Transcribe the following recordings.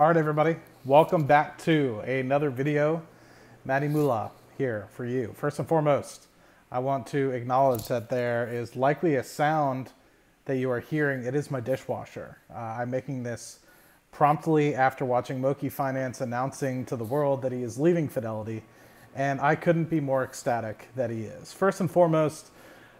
All right, everybody, welcome back to another video. Matty Mullah here for you. First and foremost, I want to acknowledge that there is likely a sound that you are hearing. It is my dishwasher. I'm making this promptly after watching Moki Finance announcing to the world that he is leaving Fidelity, and I couldn't be more ecstatic that he is. First and foremost,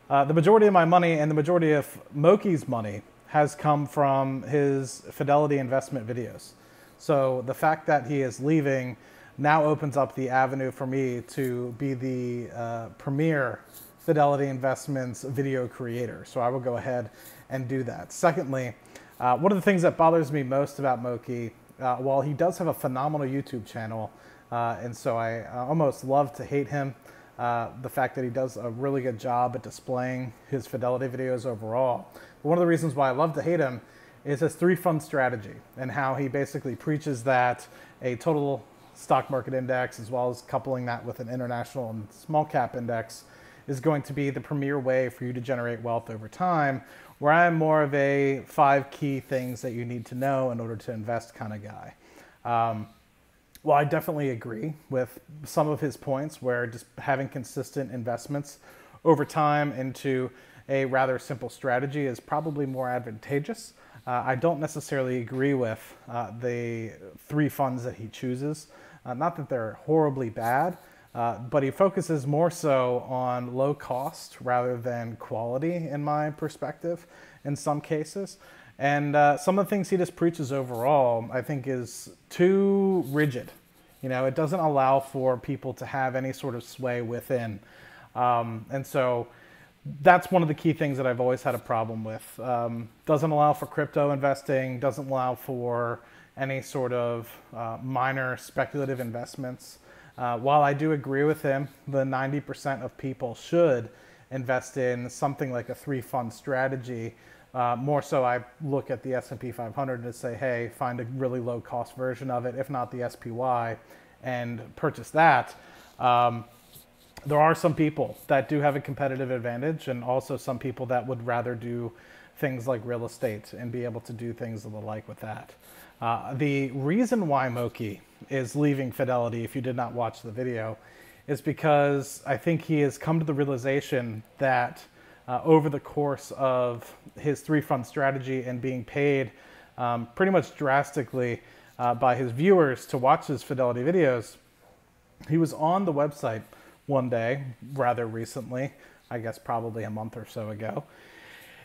the majority of my money and the majority of Moki's money has come from his Fidelity investment videos. So the fact that he is leaving now opens up the avenue for me to be the premier Fidelity Investments video creator. So I will go ahead and do that. Secondly, one of the things that bothers me most about Moki, while he does have a phenomenal YouTube channel, and so I almost love to hate him, the fact that he does a really good job at displaying his Fidelity videos overall. But one of the reasons why I love to hate him is his three-fund strategy and how he basically preaches that a total stock market index, as well as coupling that with an international and small cap index, is going to be the premier way for you to generate wealth over time, where I'm more of a 5 key things that you need to know in order to invest kind of guy. Well, I definitely agree with some of his points where just having consistent investments over time into a rather simple strategy is probably more advantageous. I don't necessarily agree with the 3 funds that he chooses. Not that they're horribly bad, but he focuses more so on low cost rather than quality in my perspective in some cases. And some of the things he just preaches overall, I think, is too rigid. You know, it doesn't allow for people to have any sort of sway within. And so that's one of the key things that I've always had a problem with. Doesn't allow for crypto investing, doesn't allow for any sort of minor speculative investments. While I do agree with him, the 90% of people should invest in something like a 3-fund strategy. More so, I look at the S&P 500 and say, hey, find a really low cost version of it, if not the SPY, and purchase that. There are some people that do have a competitive advantage, and also some people that would rather do things like real estate and be able to do things of the like with that. The reason why Moki is leaving Fidelity, if you did not watch the video, is because I think he has come to the realization that over the course of his 3-fund strategy and being paid pretty much drastically by his viewers to watch his Fidelity videos, he was on the website one day, rather recently, I guess probably a month or so ago,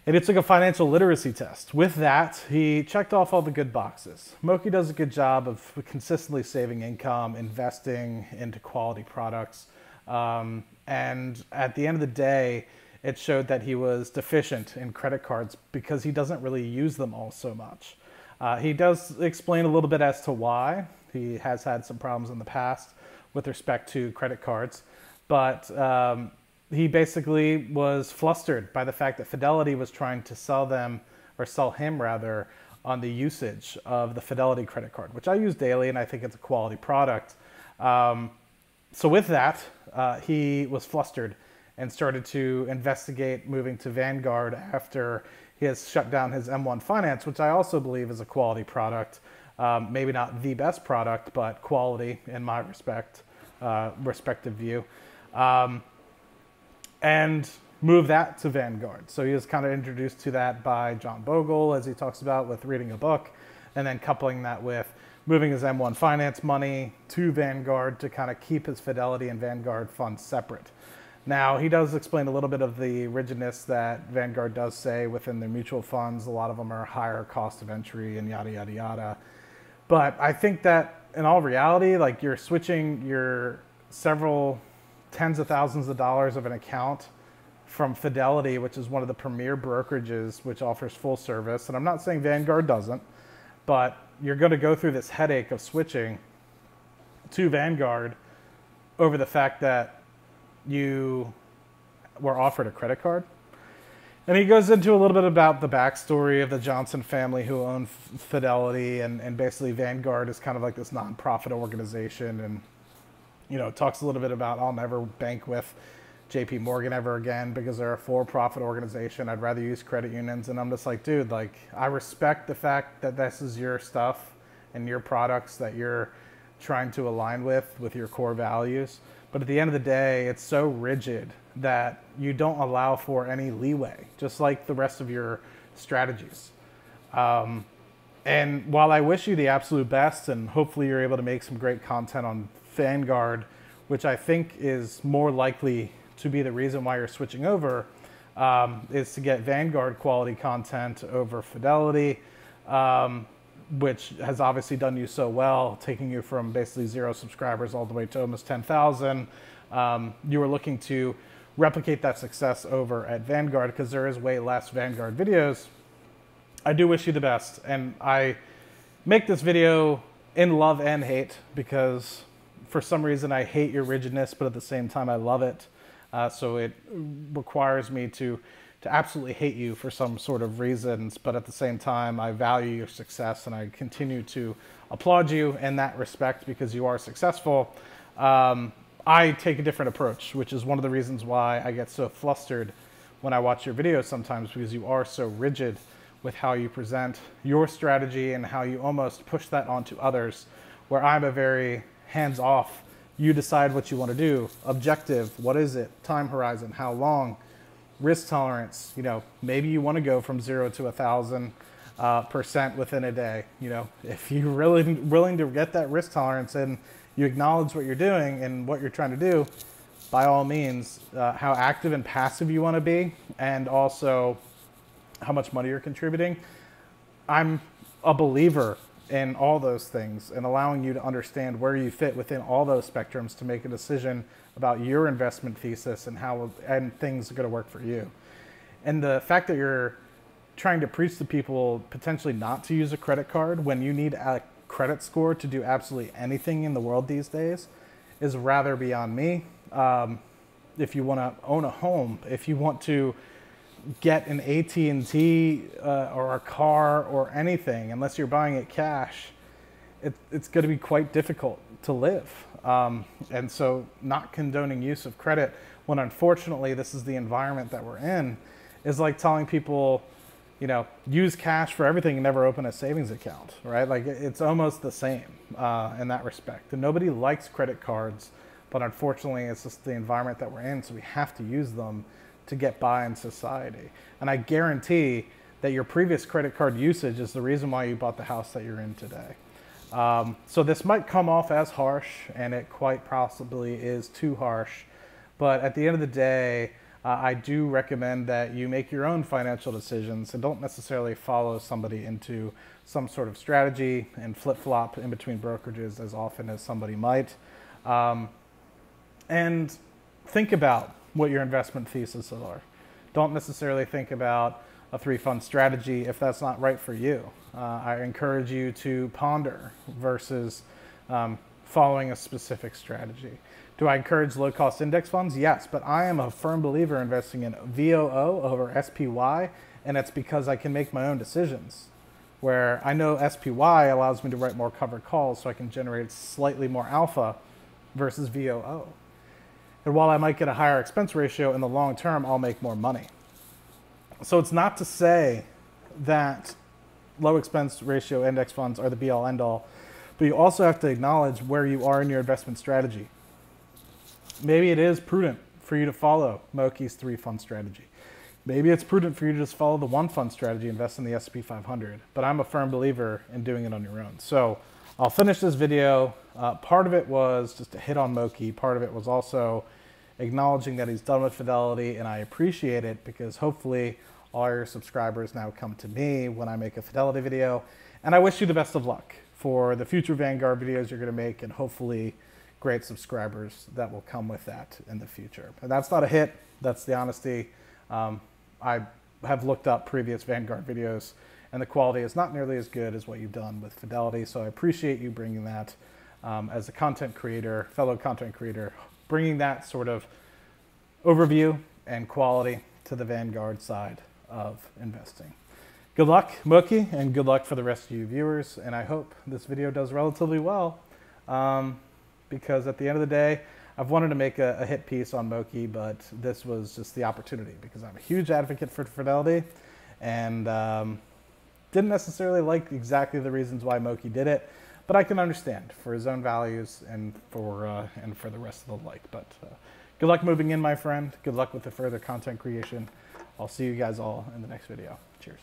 and it took a financial literacy test. With that, he checked off all the good boxes. Moki does a good job of consistently saving income, investing into quality products, and at the end of the day, it showed that he was deficient in credit cards because he doesn't really use them all so much. He does explain a little bit as to why. He has had some problems in the past with respect to credit cards, but he basically was flustered by the fact that Fidelity was trying to sell them, or sell him rather, on the usage of the Fidelity credit card, which I use daily and I think it's a quality product. So with that, he was flustered and started to investigate moving to Vanguard after he has shut down his M1 Finance, which I also believe is a quality product. Maybe not the best product, but quality in my respective view. And move that to Vanguard. So he was kind of introduced to that by John Bogle, as he talks about with reading a book, and then coupling that with moving his M1 Finance money to Vanguard to kind of keep his Fidelity and Vanguard funds separate. Now, he does explain a little bit of the rigidness that Vanguard does say within their mutual funds. A lot of them are higher cost of entry and yada, yada, yada. But I think that in all reality, like, you're switching your several tens of thousands of dollars of an account from Fidelity, which is one of the premier brokerages which offers full service. And I'm not saying Vanguard doesn't, but you're going to go through this headache of switching to Vanguard over the fact that you were offered a credit card. And he goes into a little bit about the backstory of the Johnson family who owned Fidelity, and basically Vanguard is kind of like this nonprofit organization, and you know, talks a little bit about, I'll never bank with JP Morgan ever again because they're a for-profit organization. I'd rather use credit unions. And I'm just like, dude, like, I respect the fact that this is your stuff and your products that you're trying to align with your core values. But at the end of the day, it's so rigid that you don't allow for any leeway, just like the rest of your strategies. And while I wish you the absolute best, and hopefully you're able to make some great content on Vanguard, which I think is more likely to be the reason why you're switching over, is to get Vanguard quality content over Fidelity, which has obviously done you so well, taking you from basically 0 subscribers all the way to almost 10,000. You were looking to replicate that success over at Vanguard because there is way less Vanguard videos. I do wish you the best, and I make this video in love and hate because for some reason I hate your rigidness, but at the same time I love it. So it requires me to absolutely hate you for some sort of reasons, but at the same time I value your success and I continue to applaud you in that respect because you are successful. I take a different approach, which is one of the reasons why I get so flustered when I watch your videos sometimes, because you are so rigid with how you present your strategy and how you almost push that onto others, where I'm a very hands-off, you decide what you want to do, objective, what is it, time horizon, how long, risk tolerance, you know, maybe you want to go from 0 to 1,000% within a day. You know, if you're really willing to get that risk tolerance and you acknowledge what you're doing and what you're trying to do, by all means, how active and passive you want to be, and also how much money you're contributing. I'm a believer in all those things and allowing you to understand where you fit within all those spectrums to make a decision about your investment thesis and how things are going to work for you. And the fact that you're trying to preach to people potentially not to use a credit card when you need a credit score to do absolutely anything in the world these days is rather beyond me. If you want to own a home, if you want to get an AT&T or a car or anything, unless you're buying it cash, it's going to be quite difficult to live. And so not condoning use of credit when unfortunately this is the environment that we're in is like telling people, you know, use cash for everything and never open a savings account, right? Like it's almost the same in that respect. And nobody likes credit cards, but unfortunately it's just the environment that we're in, so we have to use them to get by in society. And I guarantee that your previous credit card usage is the reason why you bought the house that you're in today. So this might come off as harsh, and it quite possibly is too harsh, but at the end of the day, I do recommend that you make your own financial decisions and don't necessarily follow somebody into some sort of strategy and flip-flop in between brokerages as often as somebody might. And think about what your investment thesis are. Don't necessarily think about a 3-fund strategy if that's not right for you. I encourage you to ponder versus following a specific strategy. Do I encourage low-cost index funds? Yes, but I am a firm believer investing in VOO over SPY, and it's because I can make my own decisions. Where I know SPY allows me to write more covered calls so I can generate slightly more alpha versus VOO. And while I might get a higher expense ratio, in the long term, I'll make more money. So it's not to say that low expense ratio index funds are the be all end all, but you also have to acknowledge where you are in your investment strategy. Maybe it is prudent for you to follow Moki's 3-fund strategy. Maybe it's prudent for you to just follow the 1-fund strategy, invest in the S&P 500, but I'm a firm believer in doing it on your own. So I'll finish this video. Part of it was just a hit on Moki. Part of it was also acknowledging that he's done with Fidelity, and I appreciate it because hopefully all your subscribers now come to me when I make a Fidelity video. And I wish you the best of luck for the future Vanguard videos you're going to make, and hopefully great subscribers that will come with that in the future. And that's not a hit, that's the honesty. I have looked up previous Vanguard videos and the quality is not nearly as good as what you've done with Fidelity. So I appreciate you bringing that as a content creator, fellow content creator, bringing that sort of overview and quality to the Vanguard side of investing. Good luck, Moki, and good luck for the rest of you viewers. And I hope this video does relatively well because at the end of the day, I've wanted to make a hit piece on Moki, but this was just the opportunity because I'm a huge advocate for Fidelity, and didn't necessarily like exactly the reasons why Moki did it, but I can understand for his own values and for the rest of the like. But good luck moving in, my friend. Good luck with the further content creation. I'll see you guys all in the next video. Cheers.